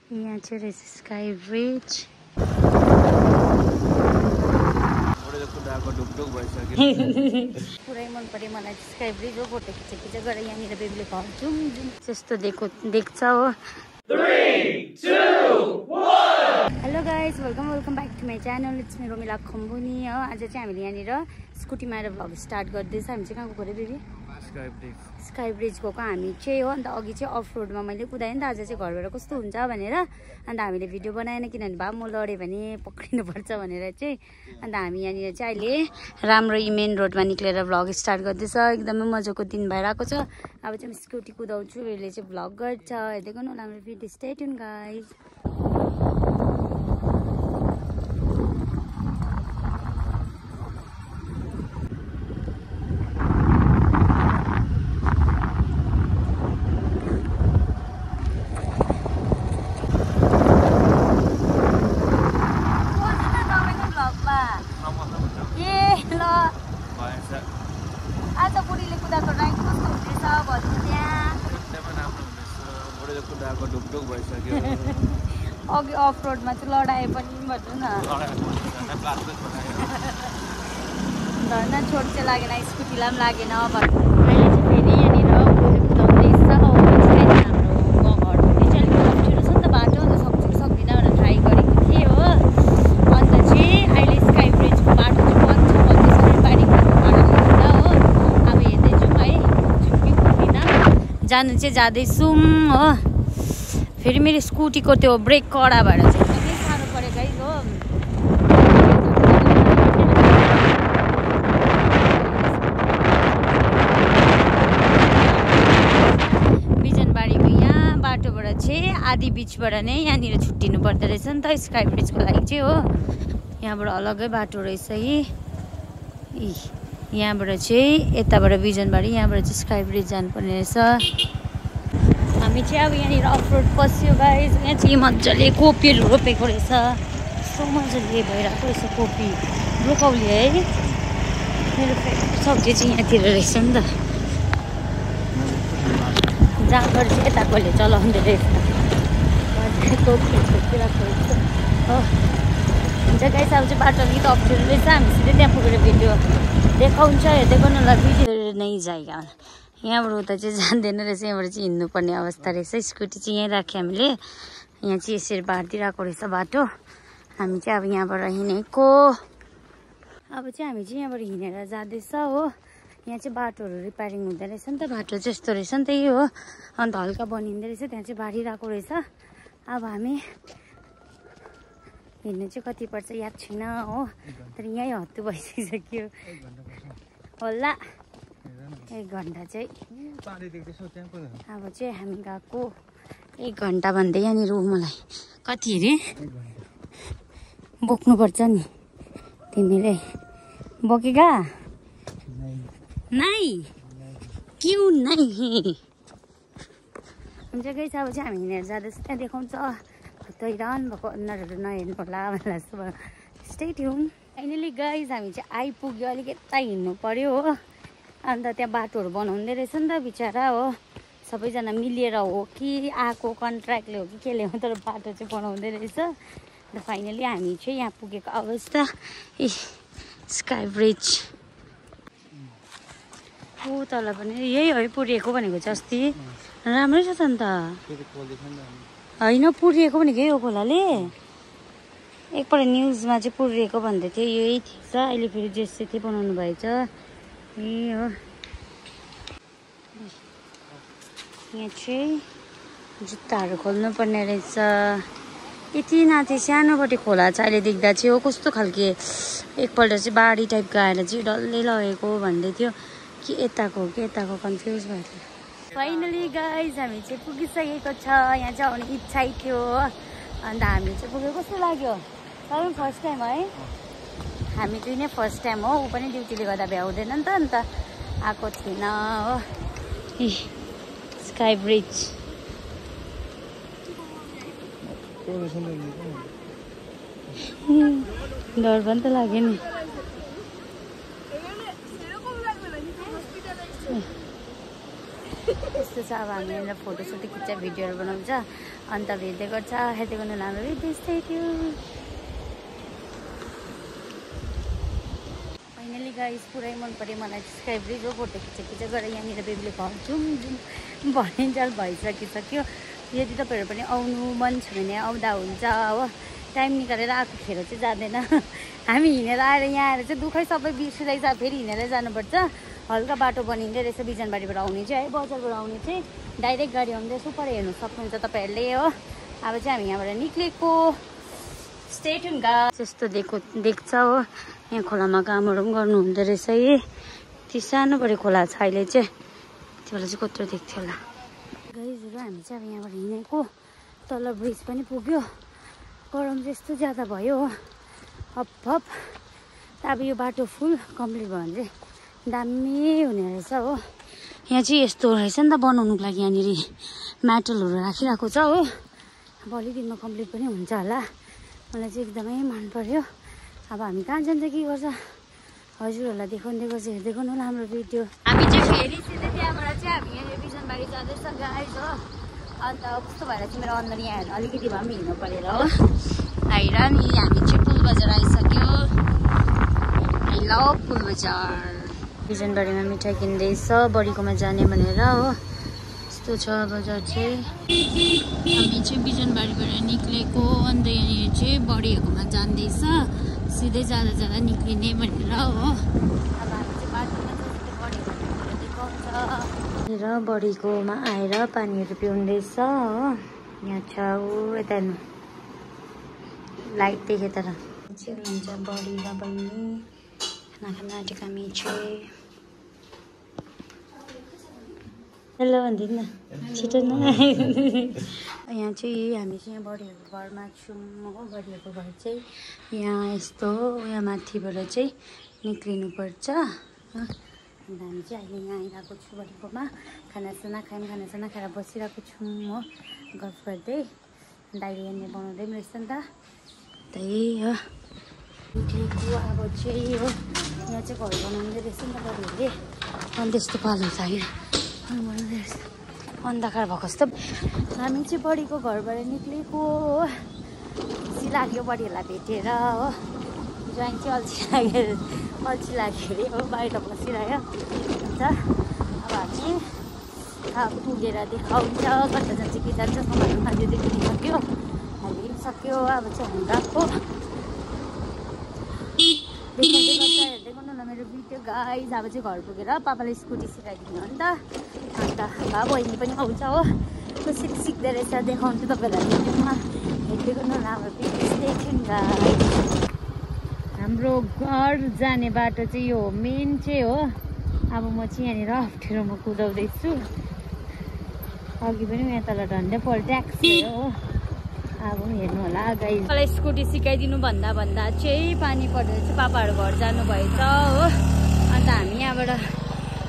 यहाँ चाहिँ रहेछ स्काई ब्रिज। पुरै मन पर्यो मलाई स्काई ब्रिज हो। फोटो खिचेर गएर यहाँनिर बेबीले घर जुम जुम त्यस्तो देख्छ हो। Hello guys, welcome back to my channel. It's मेरो मिला खम्बुनी हो। आज चाहिँ हामीले यहाँनिर स्कुटीमा आएर भ्लग स्टार्ट गर्दैछ। हामी चाहिँ कहाँ गएको अरे बेबी? स्काई ब्रिज गएको हामी चाहिँ हो। अन्त अघि चाहिँ अफ रोडमा मैले कुदाएँ नि त। आज चाहिँ घरबाट कस्तो हुन्छ भनेर अन्त हामीले भिडियो बनाएन, किनभने भए म लडेँ भने पक्रिनुपर्छ भनेर चाहिँ। अन्त हामी यहाँनिर चाहिँ अहिले राम्रो मेन रोडमा निक्लेर भ्लग स्टार्ट गर्दैछ। एकदमै मजाको दिन भइरहेको छ। अब चाहिँ स्कुटी कुदाउँछु, यसले चाहिँ भ्लग गर्छ। हेर्दै गर्नु होला हाम्रो भिडियो। Stay tune guys. आज बुढीले कुदाएको राइड कस्तो हुँदैछ भन्नु त्यहाँ। अघि अफ रोडमा चाहिँ लडाए पनि भन्नु न। धर्ना छोड चाहिँ लागेन, स्कुटीलाई पनि लागेन भन्नु। अहिले चाहिँ फेरि यहाँनिर बुढीले कुदाउँदैछ। हाम्रो घरदेखि चाहिँ अलिक अप्ठ्यारो छ नि त बाटो, अन्त सक्छु कि सक्दिनँ भनेर ट्राई गरेको थिएँ हो। अन्त चाहिँ अहिले स्काई ब्रिजको बाटो चाहिँ बन्द छ भन्दैछ रिपेयरिङको कारणले गर्दा हो। अब हेर्दै जाउँ है, झुक्की पुग्दिनँ। जानु चाहिँ जाँदैछौँ हो। फेरि मेरो स्कुटीको त्यो ब्रेक कडा भएर चाहिँ एकदमै साह्रो पऱ्यो गाइज हो। बिजनबारीको यहाँ बाटोबाट चाहिँ आधी बिचबाट नै यहाँनिर छुट्टिनु पर्दो रहेछ नि त स्काई ब्रिजको लागि चाहिँ हो। यहाँबाट अलग्गै बाटो रहेछ है। यहाँबाट चाहिँ यताबाट बिजनबारी, यहाँबाट चाहिँ स्काई ब्रिज जानुपर्ने रहेछ। हामी चाहिँ अब यहाँनिर अफ रोड पस्यो गाइज। यहाँ चाहिँ मजाले कोपीहरू रोपेको रहेछ। यस्तो मजाले भइरहेको रहेछ कोपी ब्रोकौली है। मेरो फेभरेट सब्जी चाहिँ यहाँतिर रहेछ नि त। जहाँबाट चाहिँ यताकोले चलाउँदो रहेछ। कोपीहरू रोपिरहेको रहेछ हो। हुन्छ गाइस, अब चाहिँ बाटो अलिकति अप्ठ्यारो रहेछ। हामी सिधै त्यहाँ पुगेर भिडियो देखाउँछ। हेर्दै गर्नुलाई भिडियो नै जाएगा। यहाँबाट उता चाहिँ जान्दैन रहेछ, यहाँबाट चाहिँ हिँड्नुपर्ने अवस्था रहेछ। स्कुटी चाहिँ यहीँ राख्यो हामीले। यहाँ चाहिँ यसरी बारिदिरहेको रहेछ बाटो। हामी चाहिँ अब यहाँबाट हिँडेको। अब चाहिँ हामी चाहिँ यहाँबाट हिँडेर जाँदैछ हो। यहाँ चाहिँ बाटोहरू रिपेयरिङ हुँदो रहेछ नि त। बाटो चाहिँ यस्तो रहेछ नि त यो हो। अन्त हल्का बनिँदो रहेछ, त्यहाँ चाहिँ बारिरहेको रहेछ। अब हामी हिँड्नु चाहिँ कति पर्छ याद छैन हो, तर यहीँ हत्तु भइसकिसक्यो होला। 1 घन्टा चाहिँ अब चाहिँ हामी गएको 1 घन्टा भन्दै यहाँनिर मलाई कति अरे बोक्नुपर्छ नि। तिमीले बोकेका नाइ क्यों नाइ। हुन्छ गइस, अब चाहिँ हामी हिँडेर जाँदैछ। त्यहाँ देखाउँछ हैरान भएको अनुहारहरू नहेर्नु पर्ला भनेर जस्तो भयो। Stay tune. फाइनली गाइज हामी चाहिँ आइपुग्यो। अलिक यता हिँड्नु पर्यो हो। अन्त त्यहाँ बाटोहरू बनाउँदै रहेछ नि त बिचरा हो। सबैजना मिलेर हो कि आएको कन्ट्र्याक्टले हो कि केले हो, तर बाटो चाहिँ बनाउँदै रहेछ। अन्त फाइनली हामी चाहिँ यहाँ पुगेको अवस्था। स्काई ब्रिज हो तल पनि यही है पुरिएको भनेको चाहिँ अस्ति। राम्रै छ त अन्त। होइन पुरिएको भनेको यही हो खोलाले। एकपल्ट न्युजमा चाहिँ पुरिएको भन्दै थियो, यही ठिक छ। अहिले फेरि जेसिथे बनाउनु भएछ। ए हो, यहाँ चाहिँ जुत्ताहरू खोल्नु पर्ने रहेछ। यति नाति सानोपट्टि खोला छ अहिले देख्दा चाहिँ हो। कस्तो खालके एकपल्ट चाहिँ बाढी टाइपको आएर चाहिँ डल्लै लगेको भन्दै थियो कि यताको हो कि यताको, कन्फ्युज भएको थियो। फाइनली गाइज हामी चाहिँ पुगिसकेको छ। यहाँ चाहिँ आउने इच्छा थियो अन्त हामी चाहिँ पुगेको। कस्तो लाग्यो? तपाईँ फर्स्ट टाइम है? हामी दुई नै फर्स्ट टाइम हो। ऊ पनि ड्युटीले गर्दा भ्याउँदैन नि त, अन्त आएको थिएन हो। स्काई ब्रिज डर पनि त लाग्यो नि। यस्तो यस्तो छ अब हामी यहाँनिर फोटोसोटो खिच्छ भिडियोहरू बनाउँछ अन्त भेट्दै गर्छ हेर्दै गर्नु हाम्रो भिडियो यस्तै थियो फाइनली गाइस पुरै मन पऱ्यो मलाई स्काई ब्रिजको फोटो खिच गरेर यहाँनिर बेबीले घर जुम भनिन्जाल भइसकिसक्यो यदि तपाईँहरू पनि आउनु मन छ भने आउँदा हुन्छ हो टाइम निकालेर आएकोखेर चाहिँ जाँदैन हामी हिँडेर आएर यहाँ आएर चाहिँ दुःखै सबै बिर्सिँदैछ फेरि हिँडेरै जानुपर्छ हल्का बाटो बनिँदै रहेछ बिजनबारीबाट आउने चाहिँ है बजारबाट आउने चाहिँ डाइरेक्ट गाडी आउँदै सुपर हेर्नु सक्नुहुन्छ तपाईँहरूले हो अब चाहिँ हामी यहाँबाट निक्लेको स्टेट हुन्छ जस्तो देख्छ हो यहाँ खोलामा कामहरू पनि गर्नु हुँदो रहेछ है त्यो सानो बढी खोला छ अहिले चाहिँ त्यो बेला चाहिँ कत्रो देख्थ्यो होला गाइजहरू हामी चाहिँ अब यहाँबाट हिँडेको तल ब्रिज पनि पुग्यो गरम चाहिँ यस्तो ज्यादा भयो हो हप अब यो बाटो फुल कम्प्लिट भयो भने चाहिँ दामी हुने रहेछ हो यहाँ चाहिँ यस्तो रहेछ नि त बनाउनुको लागि यहाँनिर मेटलहरू राखिरहेको छ हो भोलि दिनमा कम्प्लिट पनि हुन्छ होला मलाई चाहिँ एकदमै मन पर्यो अब हामी कहाँ जान्छ के गर्छ हजुरहरूलाई देखाउँदै गर्छ हेर्दै गर्नु होला हाम्रो भिडियो हामी चाहिँ फेरि सिधै त्यहाँबाट चाहिँ हामी यहाँ बिजनबारी जाँदैछ गाइज हो अन्त कस्तो भएर चाहिँ मेरो अनुहार यहाँ हेर्नु अलिकति भए पनि हिँड्नु परेर हो आएर नि हामी चाहिँ पुल बजार आइसक्यो आई लभ पुल बजार बिजनबारीमा मिठाई किन्दैछ बडीकोमा जाने भनेर हो यस्तो छ बजार चाहिँ हामी चाहिँ बिजनबारीबाट निक्लेको अन्त यहाँनिर चाहिँ बडीहरूकोमा जाँदैछ सिधै जाँदा निक्लिने भनेर हो अब हामी चाहिँ बाटोमा देखाउँछ र बडीकोमा आएर पानीहरू पिउँदैछ हो यहाँ छ ऊ यता लाइट देखेँ तर हुन्छ बडी र बहिनी खाना खाना आँटेको हामी चाहिँ हेलो भनिदिनु न छिटो न यहाँ चाहिँ हामी चाहिँ यहाँ बडीहरूको घरमा छौँ हो बडीहरूको घर चाहिँ यहाँ यस्तो यहाँ माथिबाट चाहिँ निक्लिनुपर्छ अन्त हामी चाहिँ अहिले यहाँ आइरहेको छु बडीकोमा खानासाना खाएर बसिरहेको छौँ हो गफ गर्दै दाइले यहाँनिर बनाउँदै पनि रहेछ नि त त्यही हो निक्लेको अब चाहिँ हो यहाँ चाहिँ घर बनाउँदै रहेछ नि त बडीहरूले अनि त्यस्तो पालो छ अन्धकार भएको जस्तो हामी चाहिँ बडीको घरबाट निक्लेको हो खुसी लाग्यो बडीहरूलाई भेटेर हो ज्वाइन चाहिँ अल्छी लाग्यो अरे हो बाहिर बसिरह्यो हुन्छ अब हामी पुगेर देखाउँछ कता जान्छ के जान्छ सामानहरू खाँदै देखिसक्यो हालिसक्यो अब चाहिँ हामी गएको हेर्दै गर्नु होला मेरो भिडियो गाइज अब चाहिँ घर पुगेर पापाले स्कुटी सिकाइदिनु हो नि त अन्त भा बहिनी पनि आउँछ हो कसरी सिक्दै रहेछ देखाउँछु तपाईँहरूलाई भिडियोमा हेर्दै गर्नु होला हाम्रो भिडियो देखिन्छ हाम्रो घर जाने बाटो चाहिँ यो मेन चाहिँ हो अब म चाहिँ यहाँनिर अप्ठ्यारोमा कुदाउँदैछु अघि पनि यहाँ तल झन्डै फल ट्याक्स हो अब हेर्नु होला गाइज मलाई स्कुटी सिकाइदिनु भन्दा चाहिँ पानी परेर चाहिँ पापाहरू घर जानुभएछ हो अन्त हामी यहाँबाट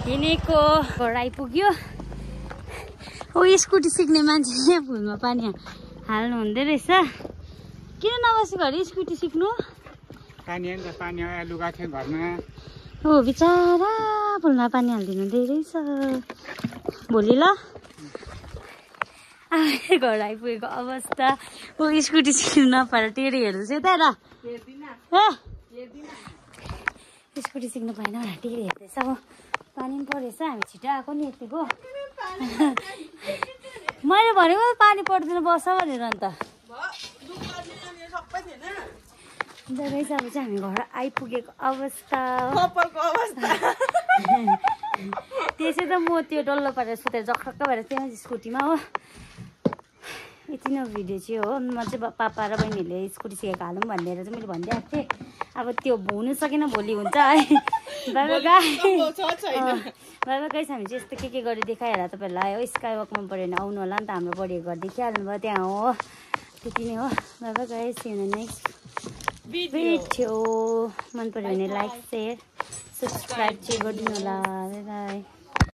हिँडेको घर आइपुग्यो हो स्कुटी सिक्ने मान्छे यहाँ फुलमा पानी हाल्नु हुँदै रहेछ किन नबसी घर स्कुटी सिक्नु पानी लुगा थियो घरमा हो बिचरा फुलमा पानी हालिदिनु हुँदै रहेछ भोलि ल घर आइपुगेको अवस्था हो स्कुटी सिक्नु नपाएर टेरी हेर्दैछ यता र स्कुटी सिक्नु पाएन भनेर टेरी हेर्दैछ अब पानी पनि परेछ हामी छिटो आएको नि यतिको मैले भनेको पानी पर्दैन बस भनेर अन्त रहेछ अब चाहिँ हामी घर आइपुगेको अवस्था त्यसै त म त्यो डल्लो पारेर सुतेर जखक्क भएर त्यहाँ स्कुटीमा हो यति नै भिडियो चाहिँ हो म चाहिँ पापा र बहिनीहरूले स्कुटी सिकेको हालौँ भनेर चाहिँ मैले भनिदिएको थिएँ अब त्यो हुनु सकेन भोलि हुन्छ है बाबा गाइस हामी चाहिँ यस्तो के गरेर देखाइहाल्यो तपाईँहरूलाई हो स्काई वक मन पऱ्यो भने आउनु होला नि त हाम्रो बडीको घर देखिहाल्नु भयो त्यहाँ हो त्यति नै हो बाबा गाइस नेक्स्ट भिडियो मन पऱ्यो भने लाइक सेयर सब्सक्राइब चाहिँ गरिदिनु होला बाई बाई